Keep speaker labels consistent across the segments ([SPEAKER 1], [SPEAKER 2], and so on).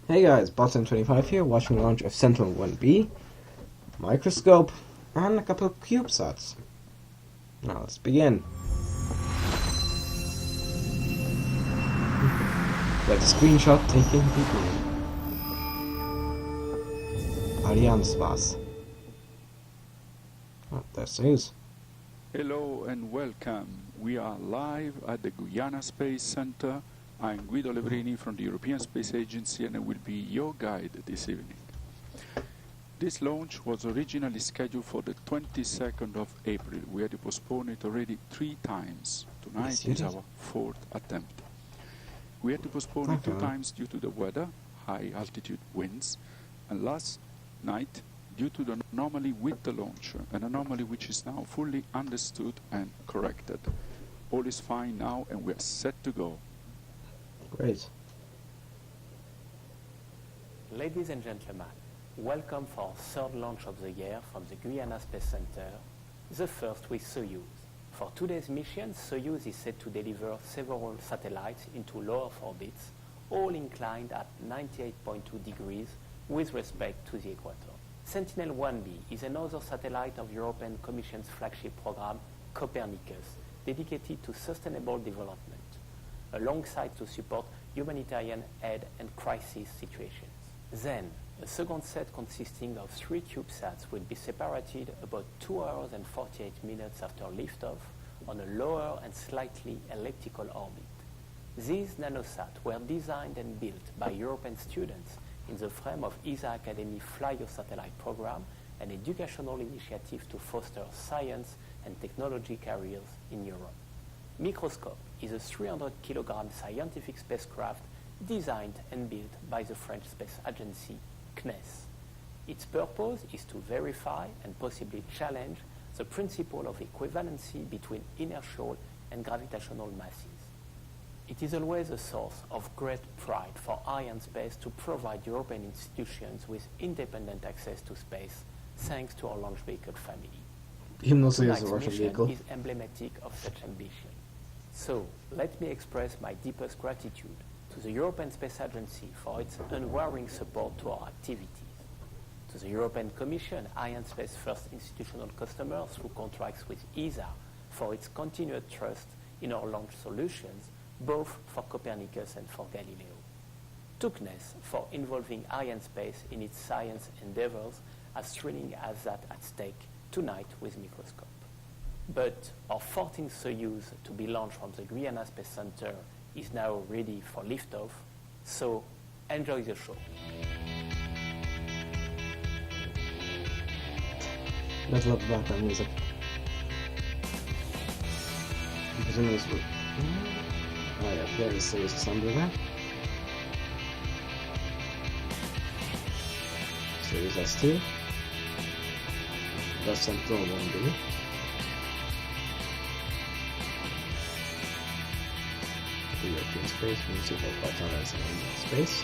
[SPEAKER 1] Hey guys, Bottom25 here, watching the launch of Sentinel-1B, Microscope, and a couple of CubeSats. Now let's begin. Got the screenshot taking people. Allianz. Oh, there's news.
[SPEAKER 2] Hello and welcome. We are live at the Guyana Space Center. I'm Guido Levrini from the European Space Agency and I will be your guide this evening. This launch was originally scheduled for the 22nd of April. We had to postpone it already 3 times. Tonight is our 4th attempt. We had to postpone it 2 times due to the weather, high altitude winds, and last night due to the anomaly with the launcher, an anomaly which is now fully understood and corrected. All is fine now and we are set to go.
[SPEAKER 1] Great.
[SPEAKER 3] Ladies and gentlemen, welcome for our 3rd launch of the year from the Guyana Space Center, the first with Soyuz. For today's mission, Soyuz is set to deliver several satellites into low Earth orbits, all inclined at 98.2 degrees with respect to the equator. Sentinel-1B is another satellite of European Commission's flagship program, Copernicus, dedicated to sustainable development, alongside to support humanitarian aid and crisis situations. Then, a second set consisting of 3 CubeSats will be separated about 2 hours and 48 minutes after liftoff on a lower and slightly elliptical orbit. These nanosats were designed and built by European students in the frame of ESA Academy Flyer Satellite Program, an educational initiative to foster science and technology careers in Europe. Microscope is a 300-kilogram scientific spacecraft designed and built by the French space agency, CNES. Its purpose is to verify and possibly challenge the principle of equivalency between inertial and gravitational masses. It is always a source of great pride for Arianespace to provide European institutions with independent access to space thanks to our launch vehicle family.
[SPEAKER 1] Even though Soyuz is
[SPEAKER 3] Tonight's
[SPEAKER 1] a Russian
[SPEAKER 3] mission
[SPEAKER 1] vehicle.
[SPEAKER 3] is emblematic of such ambition. So, let me express my deepest gratitude to the European Space Agency for its unwavering support to our activities, to the European Commission, Arianespace's first institutional customer through contracts with ESA, for its continued trust in our launch solutions, both for Copernicus and for Galileo, to CNES for involving Arianespace in its science endeavors as thrilling as that at stake tonight with Microscope. But our 14th Soyuz to be launched from the Guyana Space Center is now ready for liftoff, so enjoy the show.
[SPEAKER 1] Let's love the background music. Presumably this would... Oh yeah, there is Soyuz assembly there. Soyuz S2. That's Sentinel-1B. The European Space Municipal Partners in Space.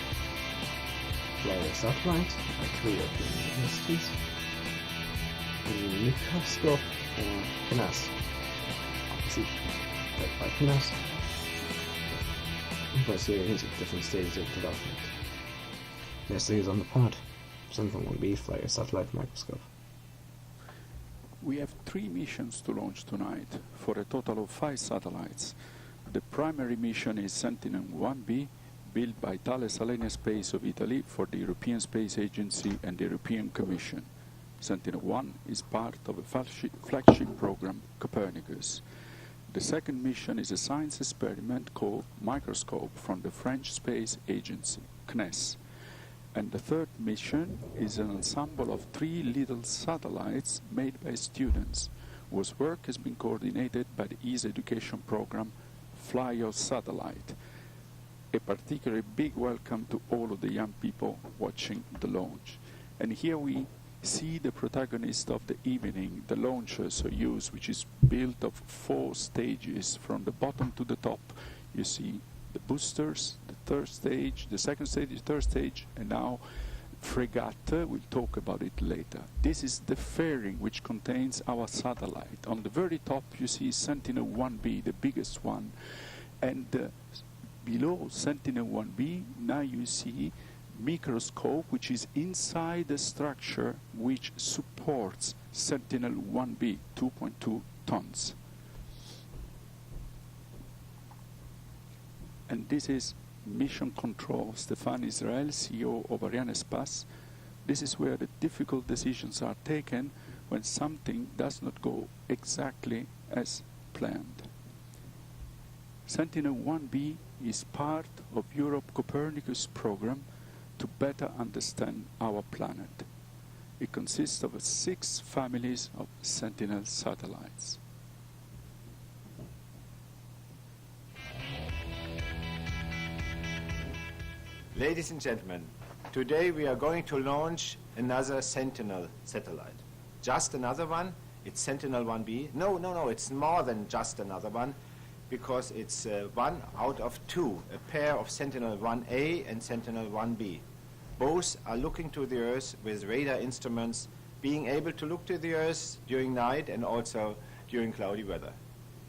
[SPEAKER 1] Flyer Satellite by 3 European universities. Microscope and CNES. See, by CNES. Of course, here is at different stages of development. Yes, these on the pod. Sentinel-1B, Flyer Satellite, Microscope.
[SPEAKER 2] We have 3 missions to launch tonight for a total of 5 satellites. The primary mission is Sentinel-1B, built by Thales Alenia Space of Italy for the European Space Agency and the European Commission. Sentinel-1 is part of a flagship program, Copernicus. The second mission is a science experiment called Microscope from the French Space Agency, CNES. And the third mission is an ensemble of 3 little satellites made by students, whose work has been coordinated by the ESA education program, Flyer Satellite. A particularly big welcome to all of the young people watching the launch. And here we see the protagonist of the evening, the launcher Soyuz, which is built of 4 stages from the bottom to the top. You see the boosters, the 3rd stage, the 2nd stage, the 3rd stage, and now frigate. We'll talk about it later. This is the fairing which contains our satellite. On the very top you see Sentinel-1B, the biggest one, and below Sentinel-1B now you see Microscope, which is inside the structure which supports Sentinel-1B, 2.2 tons. And this is Mission Control, Stéphane Israel, CEO of Arianespace. This is where the difficult decisions are taken when something does not go exactly as planned. Sentinel-1B is part of Europe Copernicus program to better understand our planet. It consists of 6 families of Sentinel satellites.
[SPEAKER 4] Ladies and gentlemen, today we are going to launch another Sentinel satellite. Just another one? It's Sentinel-1B? No, it's more than just another one, because it's one out of 2, a pair of Sentinel-1A and Sentinel-1B. Both are looking to the Earth with radar instruments, being able to look to the Earth during night and also during cloudy weather.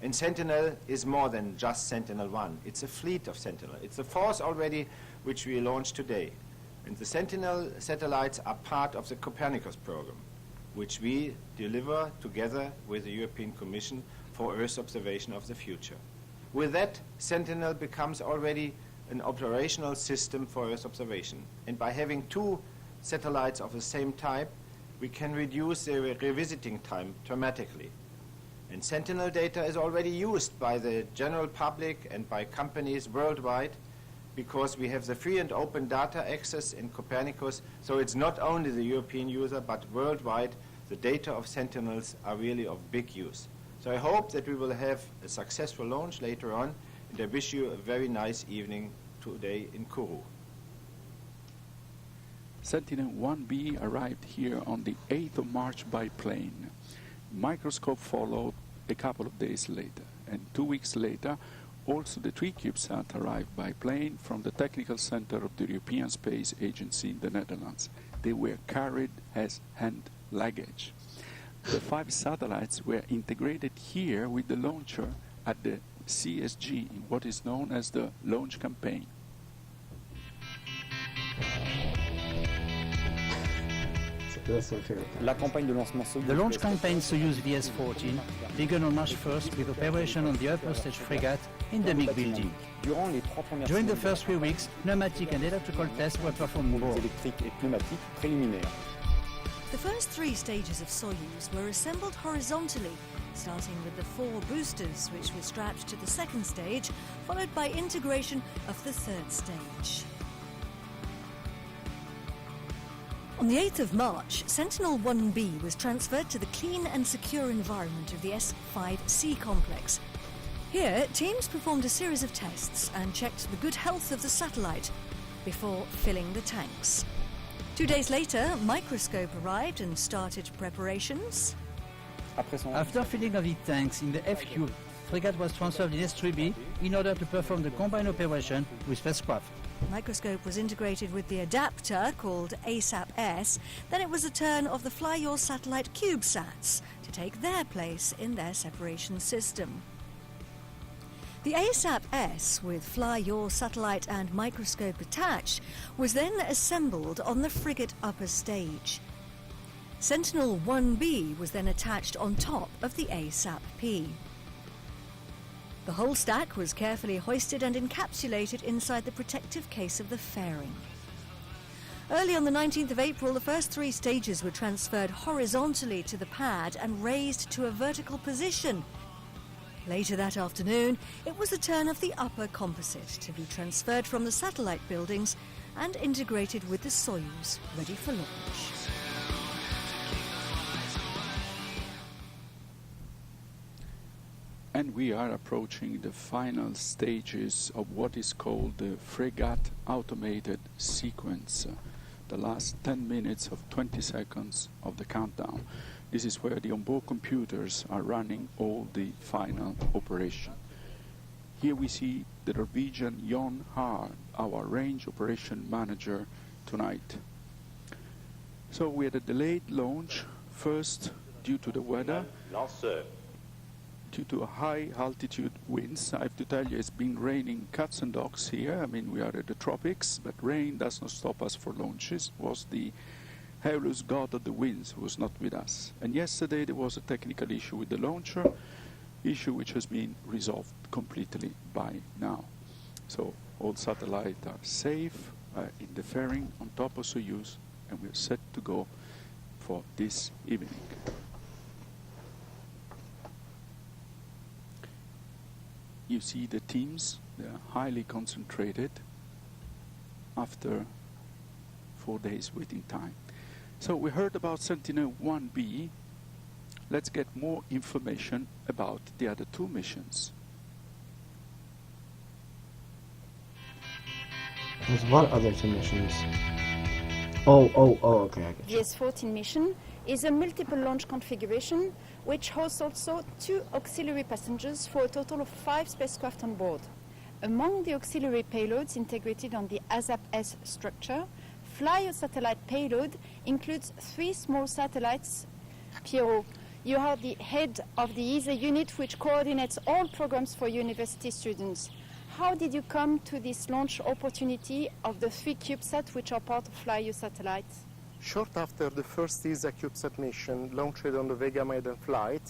[SPEAKER 4] And Sentinel is more than just Sentinel-1. It's a fleet of Sentinel. It's the 4th already, which we launched today. And the Sentinel satellites are part of the Copernicus program, which we deliver together with the European Commission for Earth observation of the future. With that, Sentinel becomes already an operational system for Earth observation. And by having 2 satellites of the same type, we can reduce the revisiting time dramatically. And Sentinel data is already used by the general public and by companies worldwide, because we have the free and open data access in Copernicus, so it's not only the European user, but worldwide the data of Sentinels are really of big use. So I hope that we will have a successful launch later on, and I wish you a very nice evening today in Kourou.
[SPEAKER 2] Sentinel-1B arrived here on the 8th of March by plane. Microscope followed a couple of days later, and 2 weeks later also the 3 CubeSat arrived by plane from the technical center of the European Space Agency in the Netherlands. They were carried as hand luggage. The 5 satellites were integrated here with the launcher at the CSG in what is known as the launch campaign.
[SPEAKER 5] The launch campaign Soyuz VS-14 began on March 1st with operation on the upper stage frigate in the MiG building. During the first 3 weeks, pneumatic and electrical tests were performed on board.
[SPEAKER 6] The first 3 stages of Soyuz were assembled horizontally, starting with the 4 boosters, which were strapped to the second stage, followed by integration of the 3rd stage. On the 8th of March, Sentinel-1B was transferred to the clean and secure environment of the S5C complex. Here, teams performed a series of tests and checked the good health of the satellite before filling the tanks. 2 days later, Microscope arrived and started preparations.
[SPEAKER 5] After filling of the tanks in the F-Cube, frigate was transferred in S3B in order to perform the combined operation with spacecraft.
[SPEAKER 6] Microscope was integrated with the adapter called ASAP-S. Then it was the turn of the Fly Your Satellite CubeSats to take their place in their separation system. The ASAP-S, with Fly Your Satellite and Microscope attached, was then assembled on the frigate upper stage. Sentinel-1B was then attached on top of the ASAP-P. The whole stack was carefully hoisted and encapsulated inside the protective case of the fairing. Early on the 19th of April, the first 3 stages were transferred horizontally to the pad and raised to a vertical position. Later that afternoon, it was the turn of the upper composite to be transferred from the satellite buildings and integrated with the Soyuz, ready for launch.
[SPEAKER 2] And we are approaching the final stages of what is called the frigate automated sequence, the last 10 minutes of 20 seconds of the countdown. This is where the onboard computers are running all the final operation. Here we see the Norwegian Jon Haar, our range operation manager tonight. So we had a delayed launch, first due to the weather. due to high altitude winds. I have to tell you, it's been raining cats and dogs here. I mean, we are at the tropics, but rain does not stop us for launches. It was the Aulus god of the winds who was not with us. And yesterday there was a technical issue with the launcher, issue which has been resolved completely by now. So all satellites are safe in the fairing on top of Soyuz, and we're set to go for this evening. You see the teams, they are highly concentrated after 4 days waiting time. So we heard about Sentinel-1B. Let's get more information about the other two missions.
[SPEAKER 1] There's what other two missions? Oh, okay, I get you.
[SPEAKER 7] The S-14 mission is a multiple launch configuration which hosts also 2 auxiliary passengers for a total of 5 spacecraft on board. Among the auxiliary payloads integrated on the ASAP-S structure, Flyer satellite payload includes 3 small satellites. Piero, you are the head of the ESA unit which coordinates all programs for university students. How did you come to this launch opportunity of the 3 CubeSats which are part of Flyer satellites?
[SPEAKER 8] Short after the first ESA CubeSat mission launched on the Vega maiden flight,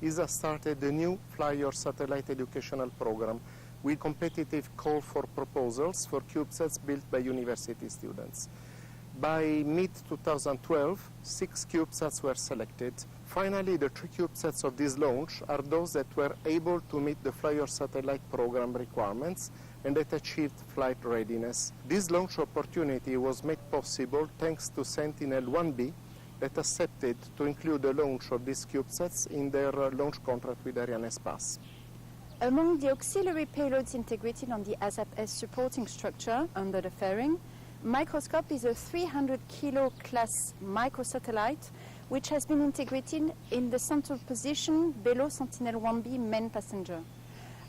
[SPEAKER 8] ESA started the new Flyer satellite educational program with competitive call for proposals for CubeSats built by university students. By mid-2012, 6 CubeSats were selected. Finally, the 3 CubeSats of this launch are those that were able to meet the Flyer satellite program requirements and that achieved flight readiness. This launch opportunity was made possible thanks to Sentinel-1B that accepted to include the launch of these CubeSats in their launch contract with Arianespace.
[SPEAKER 7] Among the auxiliary payloads integrated on the ASAP-S supporting structure under the fairing, Microscope is a 300-kilo class microsatellite which has been integrated in the central position below Sentinel-1B main passenger.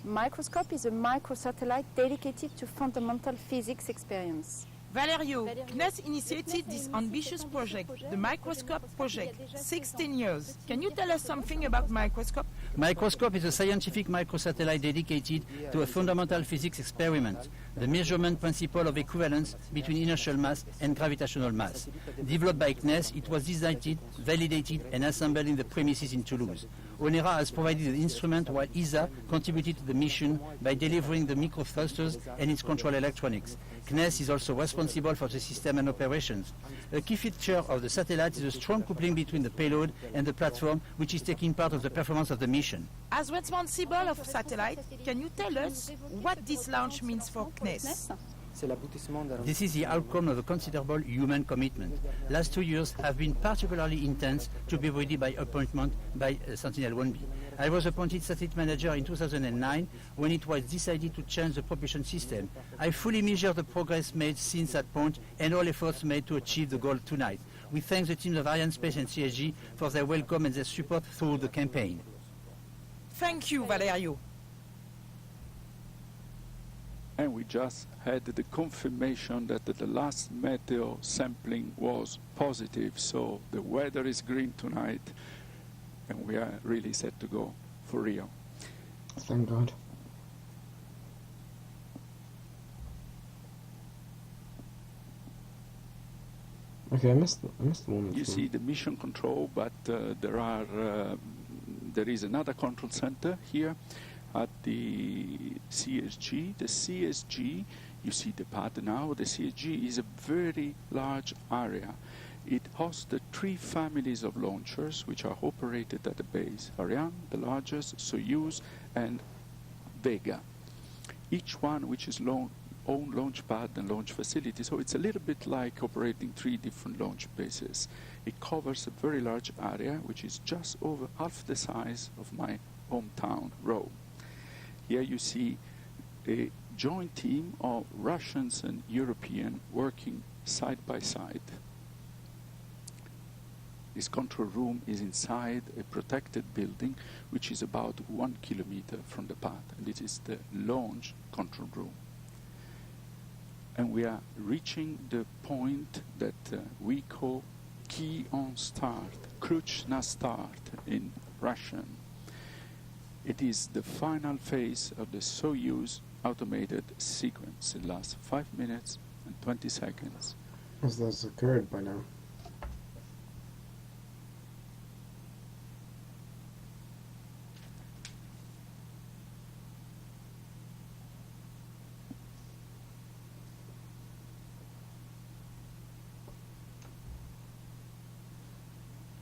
[SPEAKER 7] Microscope is a microsatellite dedicated to fundamental physics experience.
[SPEAKER 9] Valerio, CNES initiated this ambitious project, the Microscope project, 16 years. Can you tell us something about Microscope?
[SPEAKER 5] Microscope is a scientific microsatellite dedicated to a fundamental physics experiment, the measurement principle of equivalence between inertial mass and gravitational mass. Developed by CNES, it was designed, validated, and assembled in the premises in Toulouse. Onera has provided the instrument while ESA contributed to the mission by delivering the microthrusters and its control electronics. CNES is also responsible for the system and operations. A key feature of the satellite is a strong coupling between the payload and the platform, which is taking part of the performance of the mission.
[SPEAKER 9] As responsible of satellite, can you tell us what this launch means for CNES?
[SPEAKER 5] This is the outcome of a considerable human commitment. Last 2 years have been particularly intense to be ready by appointment by Sentinel-1B. I was appointed satellite manager in 2009 when it was decided to change the propulsion system. I fully measure the progress made since that point and all efforts made to achieve the goal tonight. We thank the teams of Arianespace and CSG for their welcome and their support through the campaign.
[SPEAKER 9] Thank you, Valerio.
[SPEAKER 2] And we just had the confirmation that the last meteor sampling was positive, so the weather is green tonight, and we are really set to go for Rio.
[SPEAKER 1] Thank God. Okay, I missed the moment.
[SPEAKER 2] You see the mission control, but there is another control center here at the CSG. The CSG, you see the pad now, the CSG is a very large area. It hosts the 3 families of launchers which are operated at the base. Ariane, the largest, Soyuz, and Vega. Each one which is own launch pad and launch facility, so it's a little bit like operating 3 different launch bases. It covers a very large area which is just over half the size of my hometown, Rome. Here you see a joint team of Russians and Europeans working side by side. This control room is inside a protected building which is about 1 kilometer from the pad, and this is the launch control room. And we are reaching the point that we call Key on start, Kluch na start in Russian. It is the final phase of the Soyuz automated sequence. It lasts 5 minutes and 20 seconds.
[SPEAKER 1] As that's occurred by now.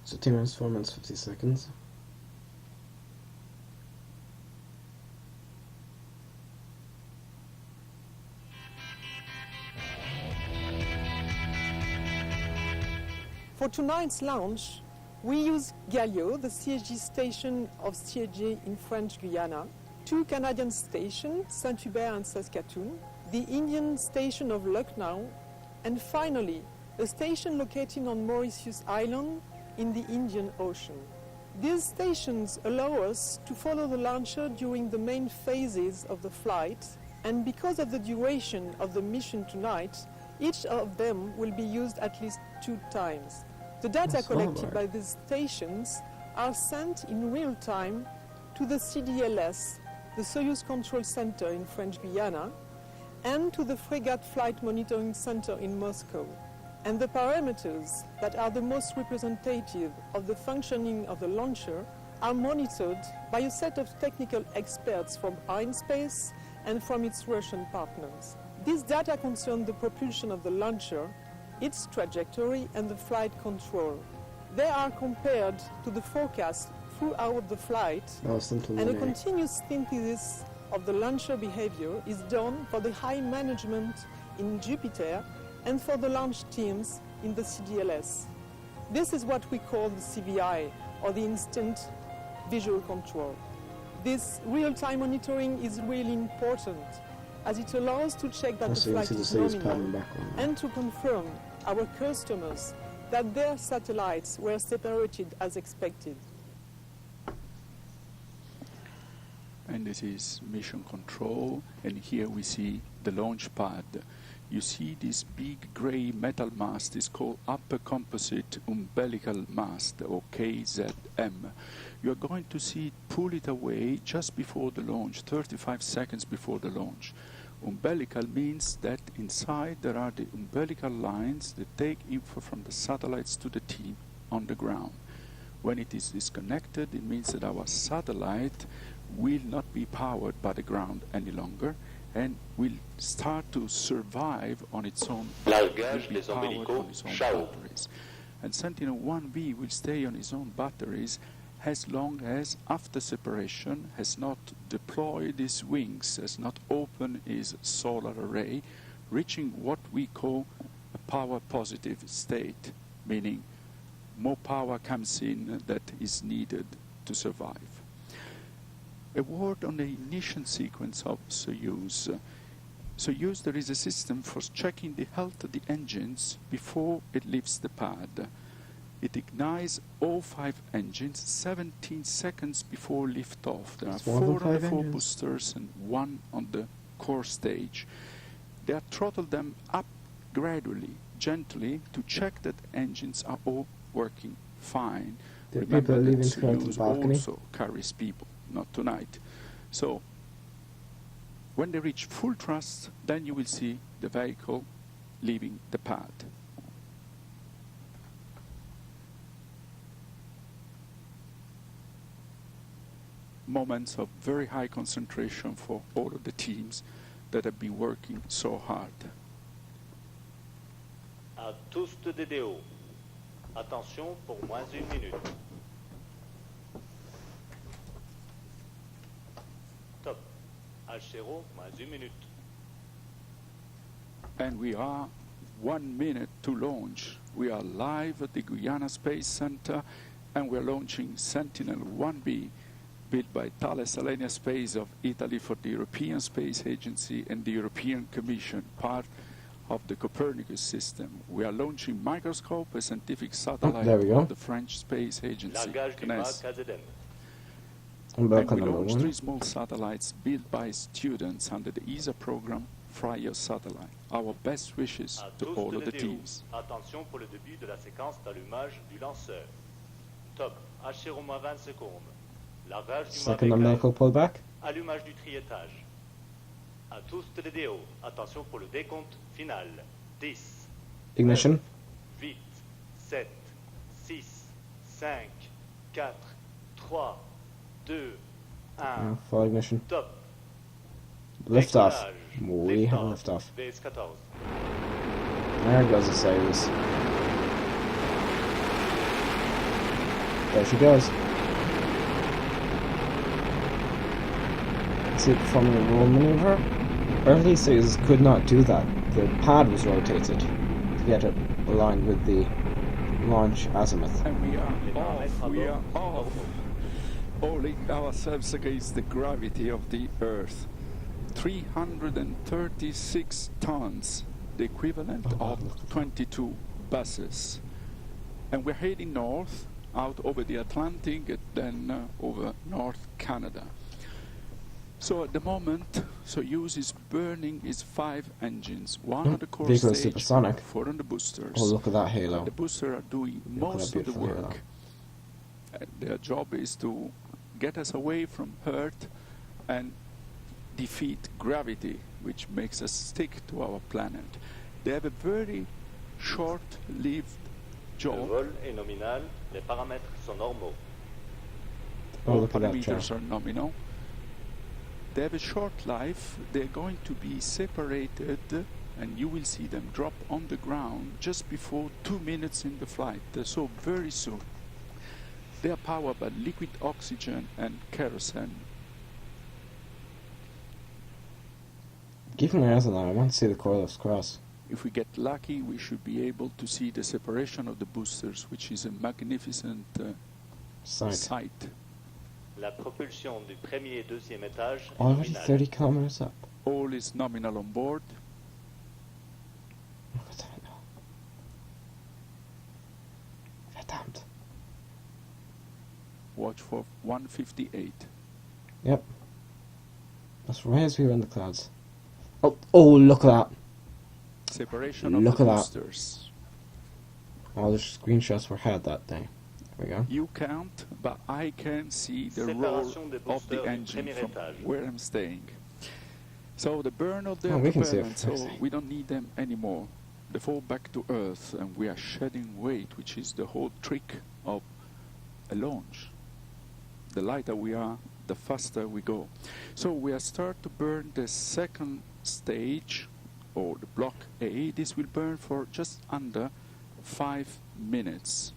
[SPEAKER 1] So 2 minutes, 4 minutes, 50 seconds.
[SPEAKER 10] For tonight's launch, we use Galio, the CSG station of CSG in French Guiana, 2 Canadian stations, Saint-Hubert and Saskatoon, the Indian station of Lucknow, and finally, a station located on Mauritius Island in the Indian Ocean. These stations allow us to follow the launcher during the main phases of the flight, and because of the duration of the mission tonight, each of them will be used at least 2 times. The data collected by these stations are sent in real time to the CDLS, the Soyuz Control Center in French Guiana, and to the Frigate Flight Monitoring Center in Moscow. And the parameters that are the most representative of the functioning of the launcher are monitored by a set of technical experts from Space and from its Russian partners. These data concern the propulsion of the launcher, its trajectory, and the flight control. They are compared to the forecast throughout the flight, and a continuous synthesis of the launcher behavior is done for the high management in Jupiter and for the launch teams in the CDLS. This is what we call the CVI, or the Instant Visual Control. This real-time monitoring is really important, as it allows to check that the flight is nominal and to confirm our customers that their satellites were separated as expected.
[SPEAKER 2] And this is mission control, and here we see the launch pad. You see this big gray metal mast is called Upper Composite Umbilical Mast, or KZM. You are going to see it pull it away just before the launch, 35 seconds before the launch. Umbilical means that inside there are the umbilical lines that take info from the satellites to the team on the ground. When it is disconnected, it means that our satellite will not be powered by the ground any longer and will start to survive on its own, will be powered on its own batteries. And Sentinel-1B will stay on its own batteries as long as, after separation, has not deployed its wings, has not opened its solar array, reaching what we call a power positive state, meaning more power comes in that is needed to survive. A word on the ignition sequence of Soyuz. Soyuz, there is a system for checking the health of the engines before it leaves the pad. It ignites all 5 engines 17 seconds before liftoff. There are 4 on the 4 boosters and 1 on the core stage. They throttle them up gradually, gently, to check that engines are all working fine. Remember that Soyuz also carries people, not tonight. So, when they reach full thrust, then you will see the vehicle leaving the pad. Moments of very high concentration for all of the teams that have been working so hard.
[SPEAKER 11] À tous de DDO. Attention pour moins 1 minute. Top. H0, moins 1 minute.
[SPEAKER 2] And we are 1 minute to launch. We are live at the Guyana Space Center, and we're launching Sentinel-1B, built by Thales Alenia Space of Italy for the European Space Agency and the European Commission, part of the Copernicus system. We are launching Microscope, a scientific satellite of the French Space Agency, CNES. And we launched 3 small satellites built by students under the ESA program, Fly Your Satellite. Our best wishes to all of the teams.
[SPEAKER 11] Attention pour le début de la séquence d'allumage du lanceur. Top. H0-20 secondes. Largage du
[SPEAKER 1] Second
[SPEAKER 11] mauvais
[SPEAKER 1] umbilical pullback.
[SPEAKER 11] allumage du triétage. À tous TDO, attention pour le décompte final. 10,
[SPEAKER 1] Ignition.
[SPEAKER 11] 8, 7, 6, 5, 4, 3, 2, 1.
[SPEAKER 1] Yeah, full ignition.
[SPEAKER 11] Top.
[SPEAKER 1] Lift off.
[SPEAKER 11] Décollage.
[SPEAKER 1] We have lift off.
[SPEAKER 11] VS14.
[SPEAKER 1] There goes the Cyrus. There she goes. See it performing a roll maneuver. Early Cyrus could not do that. The pad was rotated to get it aligned with the launch azimuth.
[SPEAKER 2] And we are off, hauling ourselves against the gravity of the Earth. 336 tons, the equivalent of 22 buses. And we're heading north, out over the Atlantic, and then over North Canada. So at the moment, Soyuz is burning its 5 engines, 1 on the core
[SPEAKER 1] Vehicle is
[SPEAKER 2] stage,
[SPEAKER 1] supersonic.
[SPEAKER 2] 4 on the boosters.
[SPEAKER 1] Oh, look at that halo.
[SPEAKER 2] The boosters are doing
[SPEAKER 1] Look at
[SPEAKER 2] most
[SPEAKER 1] that
[SPEAKER 2] of the
[SPEAKER 1] beautiful
[SPEAKER 2] work.
[SPEAKER 1] halo.
[SPEAKER 2] Their job is to get us away from Earth and defeat gravity, which makes us stick to our planet. They have a very short-lived
[SPEAKER 11] Le
[SPEAKER 2] job.
[SPEAKER 11] vol est nominal, les paramètres sont normaux.
[SPEAKER 1] Oh,
[SPEAKER 2] All
[SPEAKER 1] look at that
[SPEAKER 2] parameters
[SPEAKER 1] chart.
[SPEAKER 2] are nominal. They have a short life. They're going to be separated, and you will see them drop on the ground just before 2 minutes in the flight, so very soon. They are powered by liquid oxygen and kerosene.
[SPEAKER 1] Keeping my eyes on that, I want to see the Corliss cross.
[SPEAKER 2] If we get lucky, we should be able to see the separation of the boosters, which is a magnificent sight.
[SPEAKER 11] La propulsion du premier et deuxième étage est
[SPEAKER 1] Already
[SPEAKER 11] nominale.
[SPEAKER 1] 30 kilometers up.
[SPEAKER 2] All is nominal on board.
[SPEAKER 1] Look at that now. Verdammt.
[SPEAKER 2] Watch for 158.
[SPEAKER 1] Yep. That's right as we were in the clouds. Oh, look at that.
[SPEAKER 2] Separation of
[SPEAKER 1] Look
[SPEAKER 2] the
[SPEAKER 1] at that.
[SPEAKER 2] boosters.
[SPEAKER 1] All the screenshots were had that day. There we go.
[SPEAKER 2] You can't, but I can see the
[SPEAKER 11] Séparation
[SPEAKER 2] roar
[SPEAKER 11] des
[SPEAKER 2] of
[SPEAKER 11] boosters
[SPEAKER 2] the
[SPEAKER 11] du
[SPEAKER 2] engine
[SPEAKER 11] premier
[SPEAKER 2] from
[SPEAKER 11] étage.
[SPEAKER 2] where I'm staying. So the burn of the
[SPEAKER 1] Oh, we can see it
[SPEAKER 2] propellant,
[SPEAKER 1] from
[SPEAKER 2] so
[SPEAKER 1] outside.
[SPEAKER 2] we don't need them anymore. They fall back to Earth, and we are shedding weight, which is the whole trick of a launch. The lighter we are, the faster we go. So we are start to burn the second stage, or the block A. This will burn for just under 5 minutes.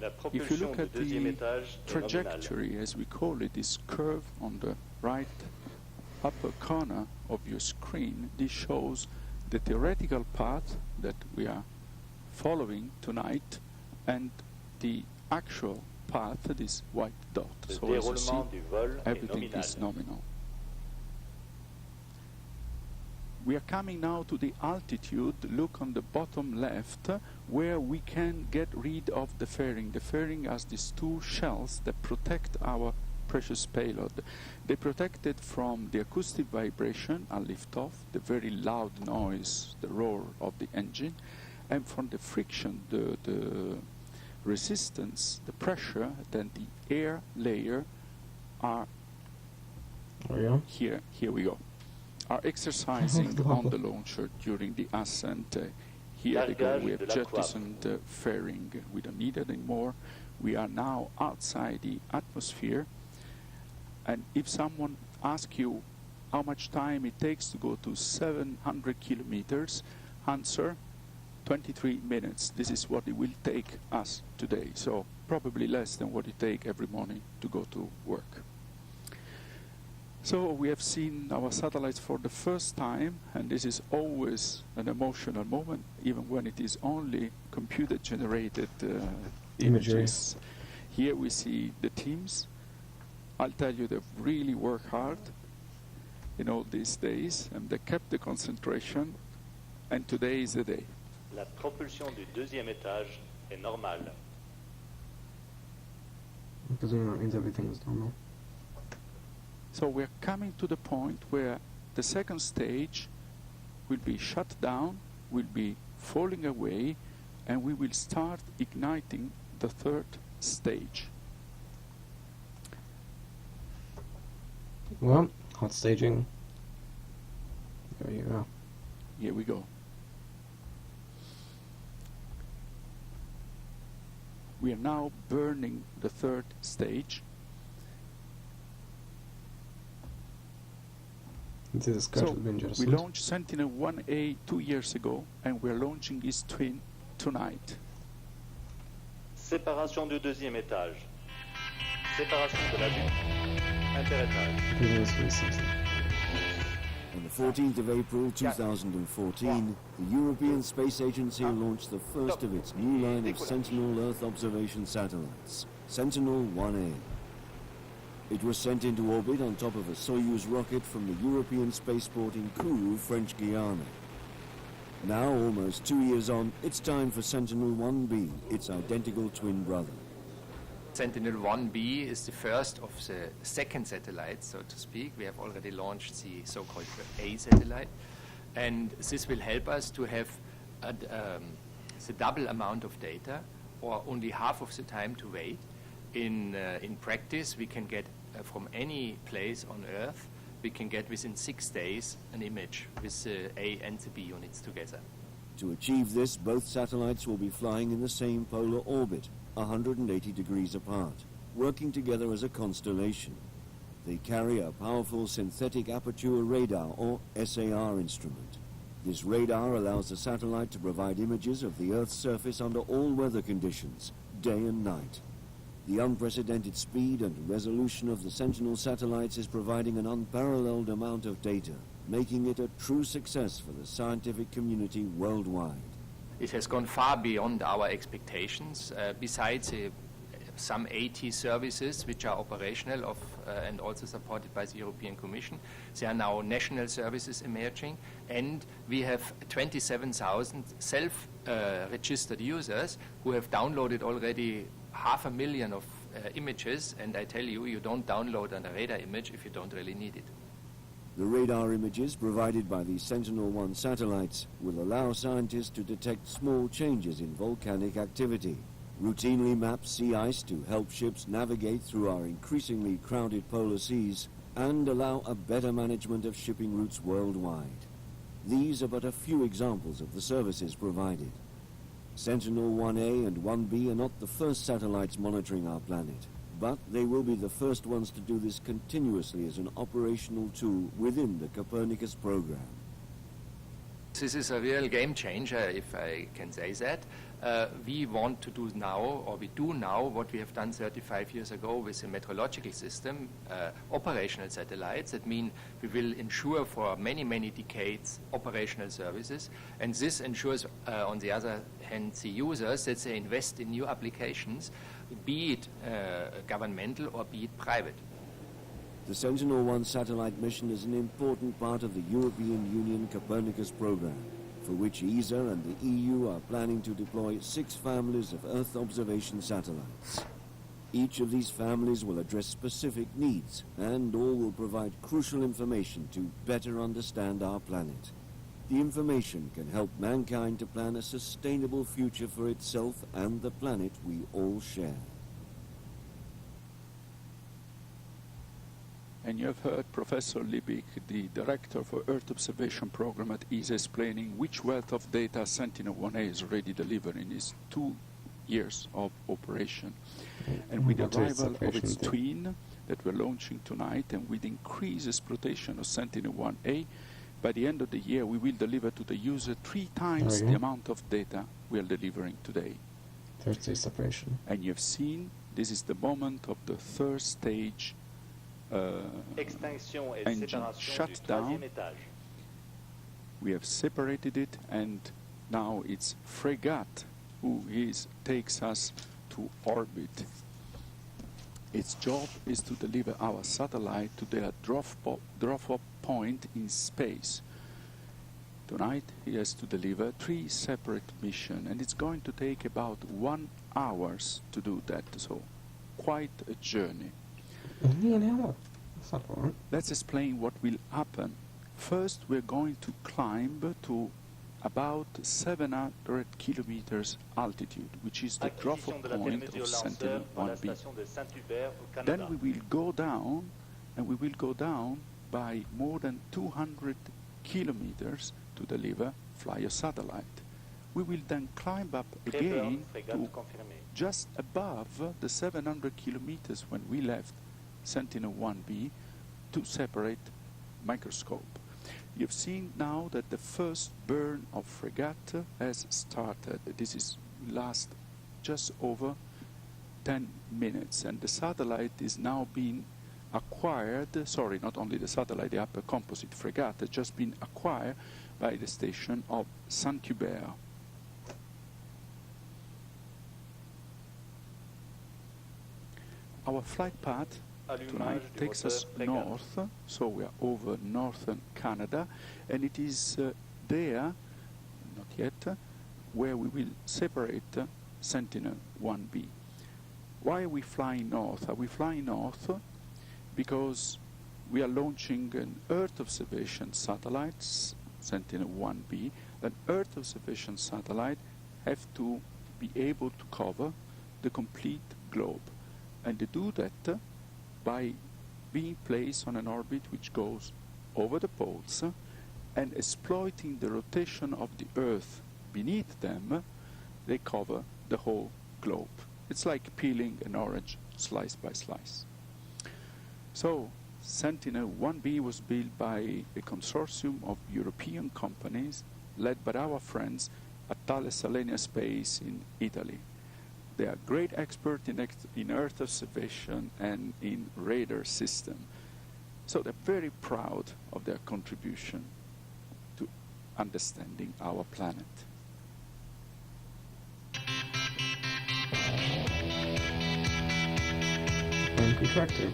[SPEAKER 11] La
[SPEAKER 2] If you
[SPEAKER 11] propulsion
[SPEAKER 2] look
[SPEAKER 11] du
[SPEAKER 2] at
[SPEAKER 11] deuxième
[SPEAKER 2] the
[SPEAKER 11] étage est nominale.
[SPEAKER 2] trajectory, as we call it, this curve on the right upper corner of your screen, this shows the theoretical path that we are following tonight and the actual path, this white dot.
[SPEAKER 11] Le
[SPEAKER 2] So as you see,
[SPEAKER 11] déroulement du vol est
[SPEAKER 2] everything
[SPEAKER 11] nominal.
[SPEAKER 2] is nominal. We are coming now to the altitude. Look on the bottom left, where we can get rid of the fairing. The fairing has these 2 shells that protect our precious payload. They protect it from the acoustic vibration at liftoff, the very loud noise, the roar of the engine, and from the friction, the resistance, the pressure, then the air layer are
[SPEAKER 1] There we go.
[SPEAKER 2] here we go, are exercising on the launcher during the ascent. Here they go, we have jettisoned the fairing. We don't need it anymore. We are now outside the atmosphere. And if someone asks you how much time it takes to go to 700 kilometers, answer 23 minutes. This is what it will take us today. So probably less than what it takes every morning to go to work. So we have seen our satellites for the first time, and this is always an emotional moment, even when it is only computer-generated images. Here we see the teams. I'll tell you, they've really worked hard in all these days, and they kept the concentration, and today is the day.
[SPEAKER 11] La propulsion du deuxième étage est normale.
[SPEAKER 1] Because that means everything is normal.
[SPEAKER 2] So we're coming to the point where the second stage will be shut down, will be falling away, and we will start igniting the third stage.
[SPEAKER 1] Well, hot staging. There you go.
[SPEAKER 2] Here we go. We are now burning the third stage.
[SPEAKER 1] This is
[SPEAKER 2] So
[SPEAKER 1] scheduled
[SPEAKER 2] we launched Sentinel-1A 2 years ago, and we're launching its twin tonight.
[SPEAKER 11] Séparation du deuxième étage. Séparation de la vue. Interétage.
[SPEAKER 1] This was
[SPEAKER 12] On the 14th of April 2014, the European Space Agency launched the first of its new line of Sentinel Earth observation satellites, Sentinel-1A. It was sent into orbit on top of a Soyuz rocket from the European spaceport in Kourou, French Guiana. Now, almost 2 years on, it's time for Sentinel-1B, its identical twin brother.
[SPEAKER 4] Sentinel-1B is the first of the second satellites, so to speak. We have already launched the so-called A satellite, and this will help us to have the double amount of data, or only half of the time to wait. In practice, we can get from any place on Earth, we can get within 6 days an image with the A and the B units together.
[SPEAKER 12] To achieve this, both satellites will be flying in the same polar orbit, 180 degrees apart, working together as a constellation. They carry a powerful synthetic aperture radar, or SAR instrument. This radar allows the satellite to provide images of the Earth's surface under all weather conditions, day and night. The unprecedented speed and resolution of the Sentinel satellites is providing an unparalleled amount of data, making it a true success for the scientific community worldwide.
[SPEAKER 4] It has gone far beyond our expectations. Besides some 80 services which are operational and also supported by the European Commission, there are now national services emerging, and we have 27,000 self-registered users who have downloaded already 500,000 of images, and I tell you, you don't download a radar image if you don't really need it.
[SPEAKER 12] The radar images provided by the Sentinel-1 satellites will allow scientists to detect small changes in volcanic activity, routinely map sea ice to help ships navigate through our increasingly crowded polar seas, and allow a better management of shipping routes worldwide. These are but a few examples of the services provided. Sentinel-1A and 1B are not the first satellites monitoring our planet, but they will be the first ones to do this continuously as an operational tool within the Copernicus program.
[SPEAKER 4] This is a real game changer, if I can say that. We want to do now, or we do now, what we have done 35 years ago with the meteorological system, operational satellites. That means we will ensure for many, many decades operational services. And this ensures, on the other hand, the users that they invest in new applications, be it governmental or be it private.
[SPEAKER 12] The Sentinel-1 satellite mission is an important part of the European Union Copernicus program, for which ESA and the EU are planning to deploy 6 families of Earth observation satellites. Each of these families will address specific needs, and all will provide crucial information to better understand our planet. The information can help mankind to plan a sustainable future for itself and the planet we all share.
[SPEAKER 2] And you have heard Professor Liebig, the Director for Earth Observation Program at ESA, explaining which wealth of data Sentinel-1A is already delivering in its 2 years of operation. And with the arrival of its twin that we're launching tonight, and with increased exploitation of Sentinel-1A, by the end of the year we will deliver to the user 3 times the amount of data we are delivering today.
[SPEAKER 1] Third stage separation.
[SPEAKER 2] And you've seen, this is the moment of the third stage engine shut down. We have separated it, and now it's Fregat who takes us to orbit. Its job is to deliver our satellite to their drop-off point in space. Tonight he has to deliver 3 separate missions, and it's going to take about 1 hour to do that, so quite a journey.
[SPEAKER 1] Only an hour? That's not long.
[SPEAKER 2] Let's explain what will happen. First, we're going to climb to about 700 kilometers altitude, which is the drop-off point of Sentinel-1B. Then we will go down, and we will go down by more than 200 kilometers to deliver Flyer satellite. We will then climb up again to just above the 700 kilometers when we left Sentinel-1B to separate Microscope. You've seen now that the first burn of Fregat has started. This last just over 10 minutes, and the satellite is now being acquired, sorry, not only the satellite, the upper composite Fregat has just been acquired by the station of Saint-Hubert. Our flight path tonight takes us north, so we are over northern Canada, and it is there, not yet, where we will separate Sentinel-1B. Why are we flying north? Are we flying north because we are launching an Earth observation satellite, Sentinel-1B. An Earth observation satellite have to be able to cover the complete globe, and they do that by being placed on an orbit which goes over the poles and exploiting the rotation of the Earth beneath them. They cover the whole globe. It's like peeling an orange slice by slice. So Sentinel-1B was built by a consortium of European companies led by our friends at Thales Alenia Space in Italy. They are great experts in Earth observation and in radar system. So they're very proud of their contribution to understanding our planet.
[SPEAKER 1] And contractor.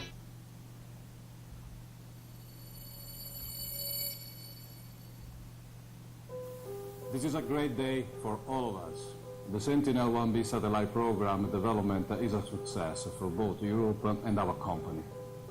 [SPEAKER 13] This is a great day for all of us. The Sentinel-1B satellite program development is a success for both Europe and our company.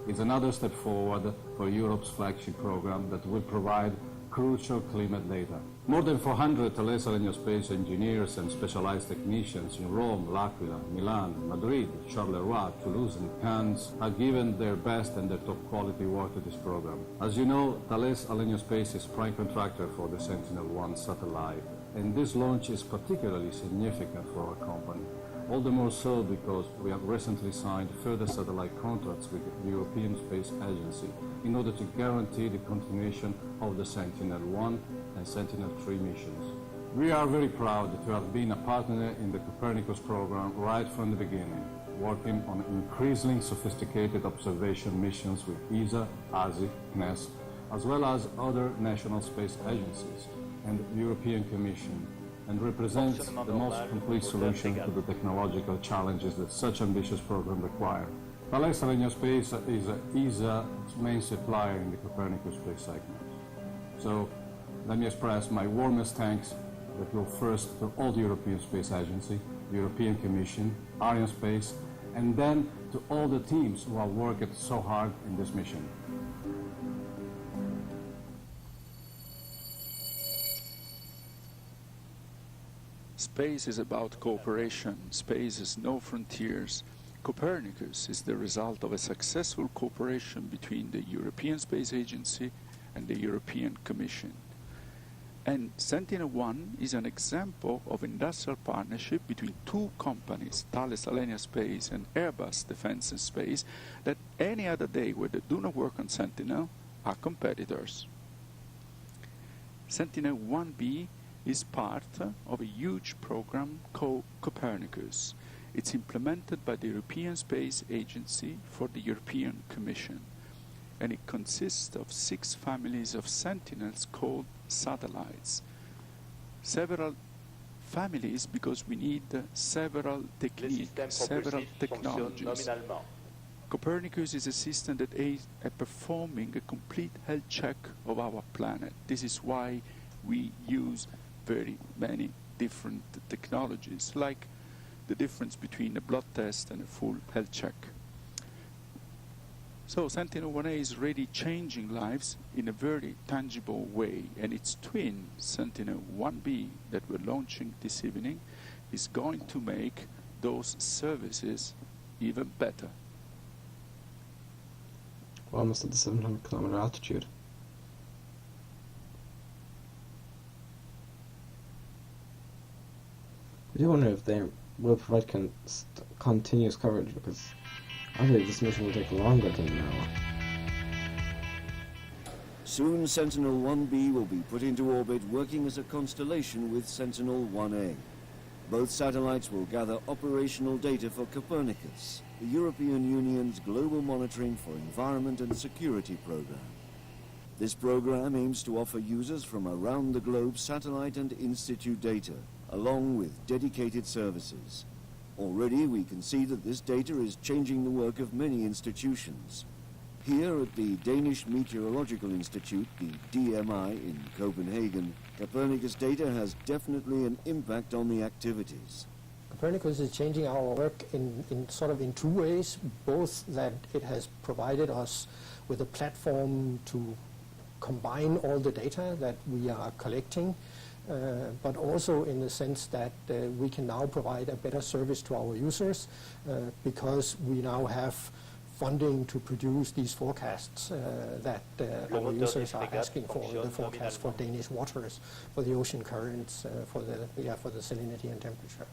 [SPEAKER 13] It's another step forward for Europe's flagship program that will provide crucial climate data. More than 400 Thales Alenia Space engineers and specialized technicians in Rome, L'Aquila, Milan, Madrid, Charleroi, Toulouse and Cannes have given their best and their top quality work to this program. As you know, Thales Alenia Space is prime contractor for the Sentinel-1 satellite, and this launch is particularly significant for our company. All the more so because we have recently signed further satellite contracts with the European Space Agency in order to guarantee the continuation of the Sentinel-1 and Sentinel-3 missions. We are very proud to have been a partner in the Copernicus program right from the beginning, working on increasingly sophisticated observation missions with ESA, ASI, CNES, as well as other national space agencies and the European Commission, and represents the most complete solution to the technological challenges that such ambitious program require. Thales Alenia Space is ESA's main supplier in the Copernicus space segment. So let me express my warmest thanks that go first to all the European Space Agency, the European Commission, Arianespace, and then to all the teams who have worked so hard in this mission.
[SPEAKER 2] Space is about cooperation. Space has no frontiers. Copernicus is the result of a successful cooperation between the European Space Agency and the European Commission. And Sentinel-1 is an example of industrial partnership between two companies, Thales Alenia Space and Airbus Defence and Space, that any other day where they do not work on Sentinel are competitors. Sentinel-1B is part of a huge program called Copernicus. It's implemented by the European Space Agency for the European Commission, and it consists of 6 families of Sentinels called satellites. Several families because we need several techniques, several technologies. Copernicus is a system that aims at performing a complete health check of our planet. This is why we use very many different technologies, like the difference between a blood test and a full health check. So Sentinel-1A is really changing lives in a very tangible way, and its twin, Sentinel-1B, that we're launching this evening, is going to make those services even better.
[SPEAKER 1] We're almost at the 700 kilometer altitude. I do wonder if they will provide continuous coverage, because I believe this mission will take longer than an hour.
[SPEAKER 12] Soon Sentinel-1B will be put into orbit working as a constellation with Sentinel-1A. Both satellites will gather operational data for Copernicus, the European Union's global monitoring for environment and security program. This program aims to offer users from around the globe satellite and institute data, along with dedicated services. Already we can see that this data is changing the work of many institutions. Here at the Danish Meteorological Institute, the DMI in Copenhagen, Copernicus data has definitely an impact on the activities.
[SPEAKER 14] Copernicus is changing our work in two ways, both that it has provided us with a platform to combine all the data that we are collecting, but also in the sense that we can now provide a better service to our users because we now have funding to produce these forecasts that our users are asking for, the forecast for Danish waters, for the ocean currents, for the salinity and temperature.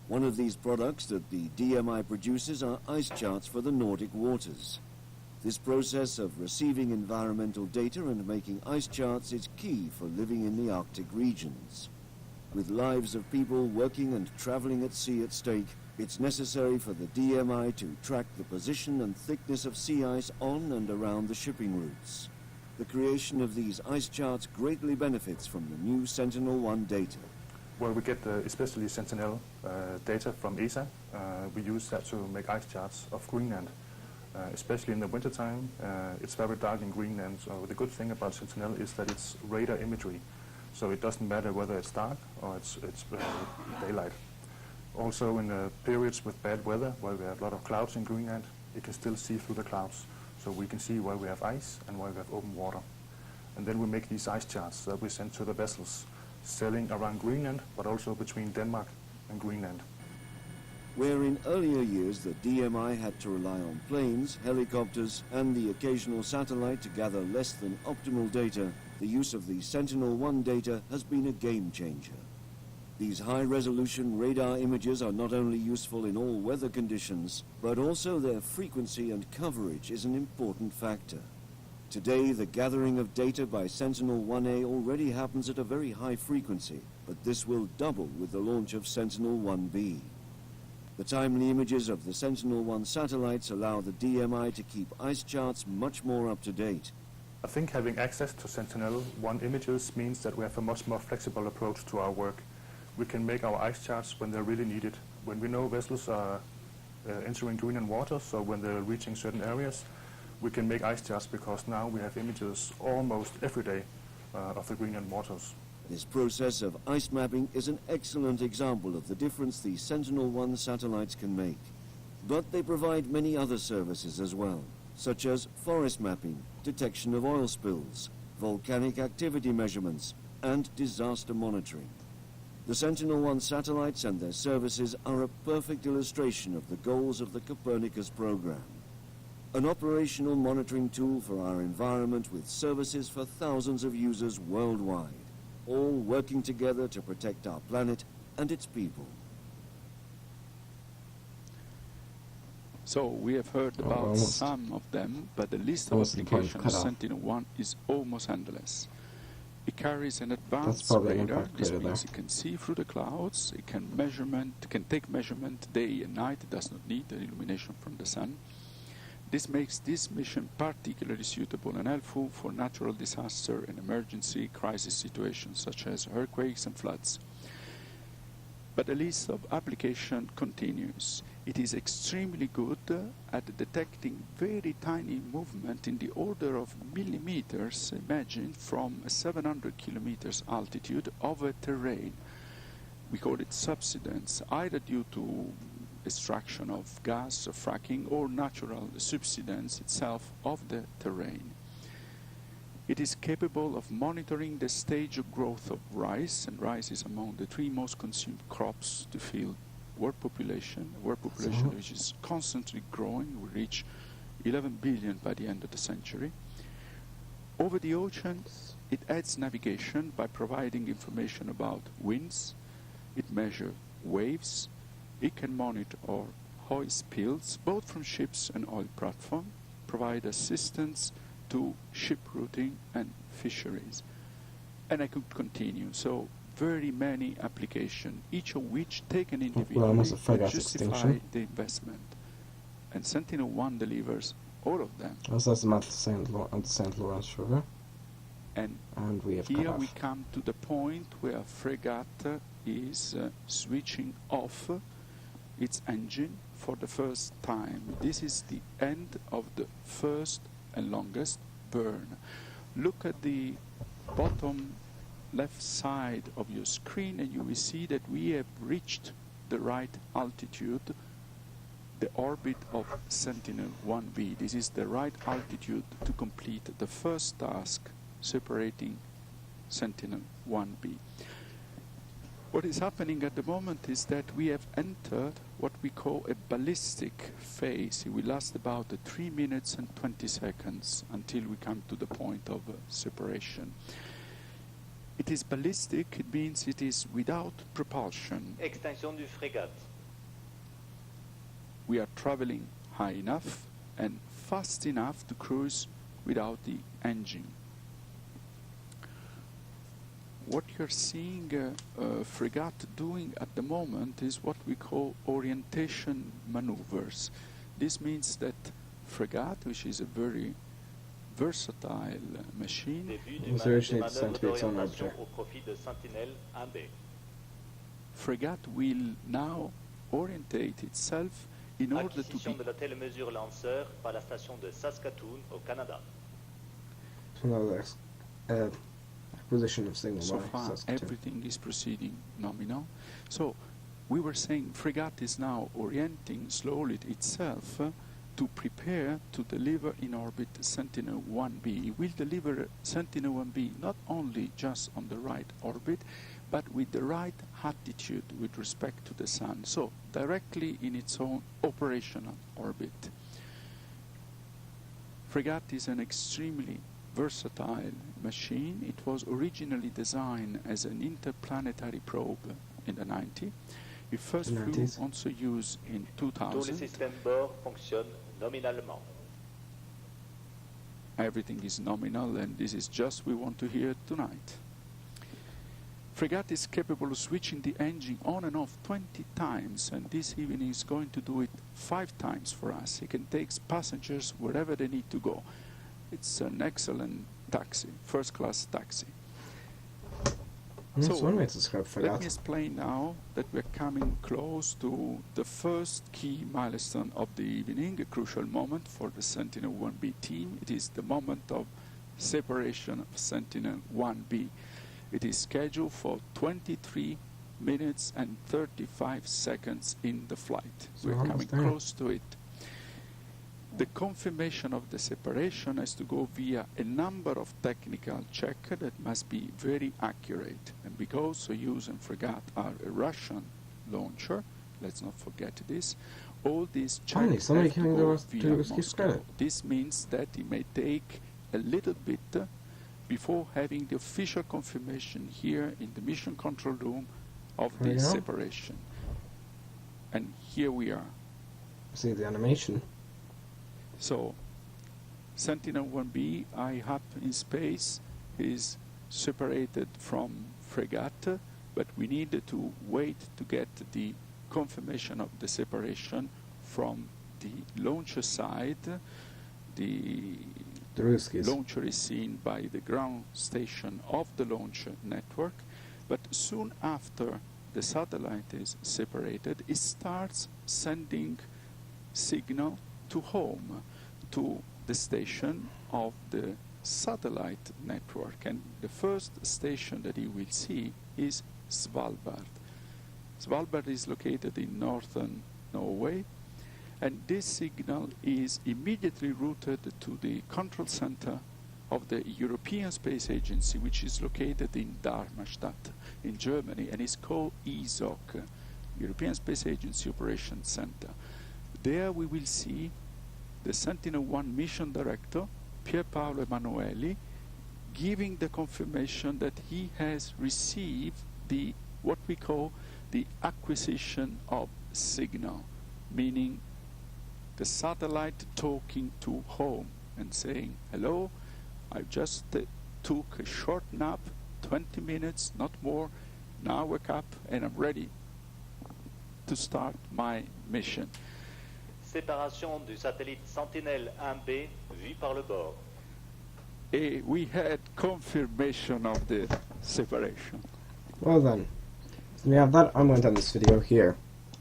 [SPEAKER 12] One of these products that the DMI produces are ice charts for the Nordic waters. This process of receiving environmental data and making ice charts is key for living in the Arctic regions. With lives of people working and traveling at sea at stake, it's necessary for the DMI to track the position and thickness of sea ice on and around the shipping routes. The creation of these ice charts greatly benefits from the new Sentinel-1 data.
[SPEAKER 15] Well, we get especially Sentinel data from ESA. We use that to make ice charts of Greenland. Especially in the wintertime, it's very dark in Greenland, so the good thing about Sentinel is that it's radar imagery, so it doesn't matter whether it's dark or it's daylight. Also in periods with bad weather, where we have a lot of clouds in Greenland, you can still see through the clouds, so we can see where we have ice and where we have open water. And then we make these ice charts that we send to the vessels sailing around Greenland, but also between Denmark and Greenland.
[SPEAKER 12] Where in earlier years the DMI had to rely on planes, helicopters and the occasional satellite to gather less than optimal data, the use of the Sentinel-1 data has been a game changer. These high-resolution radar images are not only useful in all weather conditions, but also their frequency and coverage is an important factor. Today, the gathering of data by Sentinel-1A already happens at a very high frequency, but this will double with the launch of Sentinel-1B. The timely images of the Sentinel-1 satellites allow the DMI to keep ice charts much more up to date.
[SPEAKER 15] I think having access to Sentinel-1 images means that we have a much more flexible approach to our work. We can make our ice charts when they're really needed. When we know vessels are entering Greenland waters, so when they're reaching certain areas, we can make ice charts because now we have images almost every day of the Greenland waters.
[SPEAKER 12] This process of ice mapping is an excellent example of the difference the Sentinel-1 satellites can make. But they provide many other services as well, such as forest mapping, detection of oil spills, volcanic activity measurements, and disaster monitoring. The Sentinel-1 satellites and their services are a perfect illustration of the goals of the Copernicus program. An operational monitoring tool for our environment with services for thousands of users worldwide, all working together to protect our planet and its people.
[SPEAKER 2] So we have heard about some of them, but the list of applications of Sentinel-1 is almost endless. It carries an advanced radar. This means it can see through the clouds, it can take measurement day and night, it does not need the illumination from the sun. This makes this mission particularly suitable and helpful for natural disaster and emergency crisis situations such as earthquakes and floods. But the list of applications continues. It is extremely good at detecting very tiny movement in the order of millimeters, imagine from 700 kilometers altitude over terrain. We call it subsidence, either due to extraction of gas, fracking, or natural subsidence itself of the terrain. It is capable of monitoring the stage of growth of rice, and rice is among the 3 most consumed crops to feed world population, which is constantly growing, will reach 11 billion by the end of the century. Over the ocean, it adds navigation by providing information about winds. It measures waves. It can monitor oil spills, both from ships and oil platforms, provide assistance to ship routing and fisheries. And I could continue. So very many applications, each of which taken individually would justify the investment. And Sentinel-1 delivers all of them.
[SPEAKER 1] Also, that's at the St. Lawrence River.
[SPEAKER 2] And
[SPEAKER 1] we have
[SPEAKER 2] here we come to the point where Frégate is switching off its engine for the first time. This is the end of the first and longest burn. Look at the bottom left side of your screen and you will see that we have reached the right altitude, the orbit of Sentinel-1B. This is the right altitude to complete the first task separating Sentinel-1B. What is happening at the moment is that we have entered what we call a ballistic phase. It will last about 3 minutes and 20 seconds until we come to the point of separation. It is ballistic, it means it is without propulsion.
[SPEAKER 11] Extinction du frégate.
[SPEAKER 2] We are traveling high enough and fast enough to cruise without the engine. What you're seeing Frégate doing at the moment is what we call orientation maneuvers. This means that Frégate, which is a very versatile machine,
[SPEAKER 1] was originally designed to be its own object.
[SPEAKER 2] Frégate will now orientate itself in order to be...
[SPEAKER 11] de la télémesure lanceur par la station de Saskatoon au Canada.
[SPEAKER 1] Acquisition of signal
[SPEAKER 2] so
[SPEAKER 1] by
[SPEAKER 2] far,
[SPEAKER 1] Saskatoon.
[SPEAKER 2] everything is proceeding nominal. So we were saying Frégate is now orienting slowly itself to prepare to deliver in orbit Sentinel-1B. It will deliver Sentinel-1B not only just on the right orbit, but with the right attitude with respect to the Sun, so directly in its own operational orbit. Frégate is an extremely versatile machine. It was originally designed as an interplanetary probe in the 90s. It first flew on Soyuz in 2000.
[SPEAKER 11] Tous les systèmes bord fonctionnent nominalement.
[SPEAKER 2] Everything is nominal, and this is just we want to hear tonight. Frégate is capable of switching the engine on and off 20 times, and this evening is going to do it 5 times for us. It can take passengers wherever they need to go. It's an excellent taxi, first-class taxi.
[SPEAKER 1] That's one way to describe Frégate.
[SPEAKER 2] Let me explain now that we're coming close to the first key milestone of the evening, a crucial moment for the Sentinel-1B team. It is the moment of separation of Sentinel-1B. It is scheduled for 23 minutes and 35 seconds in the flight.
[SPEAKER 1] So
[SPEAKER 2] we're coming
[SPEAKER 1] there.
[SPEAKER 2] close to it. The confirmation of the separation has to go via a number of technical checks that must be very accurate. And because Soyuz and Frégate are a Russian launcher, let's not forget this, all these checks have to go via Moscow. This means that it may take a little bit before having the official confirmation here in the mission control room of the separation. And here we are.
[SPEAKER 1] See the animation.
[SPEAKER 2] So, Sentinel-1B, high up in space, is separated from Frégate, but we need to wait to get the confirmation of the separation from the launcher side. The launcher is seen by the ground station of the launcher network, but soon after the satellite is separated, it starts sending signal to home, to the station of the satellite network. And the first station that you will see is Svalbard. Svalbard is located in northern Norway. And this signal is immediately routed to the control center of the European Space Agency, which is located in Darmstadt in Germany, and is called ESOC, European Space Agency Operations Center. There we will see the Sentinel-1 mission director, Pier Paolo Emanueli, giving the confirmation that he has received the what we call the acquisition of signal, meaning the satellite talking to home and saying, hello, I just took a short nap, 20 minutes, not more, now I wake up and I'm ready to start my mission.
[SPEAKER 11] Séparation du satellite Sentinel-1B vu par le bord.
[SPEAKER 2] We had confirmation of the separation.
[SPEAKER 1] Well then, we have that. I'm going to end this video here.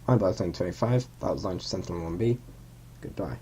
[SPEAKER 1] I'm Black25. That was Launch Sentinel-1B. Goodbye.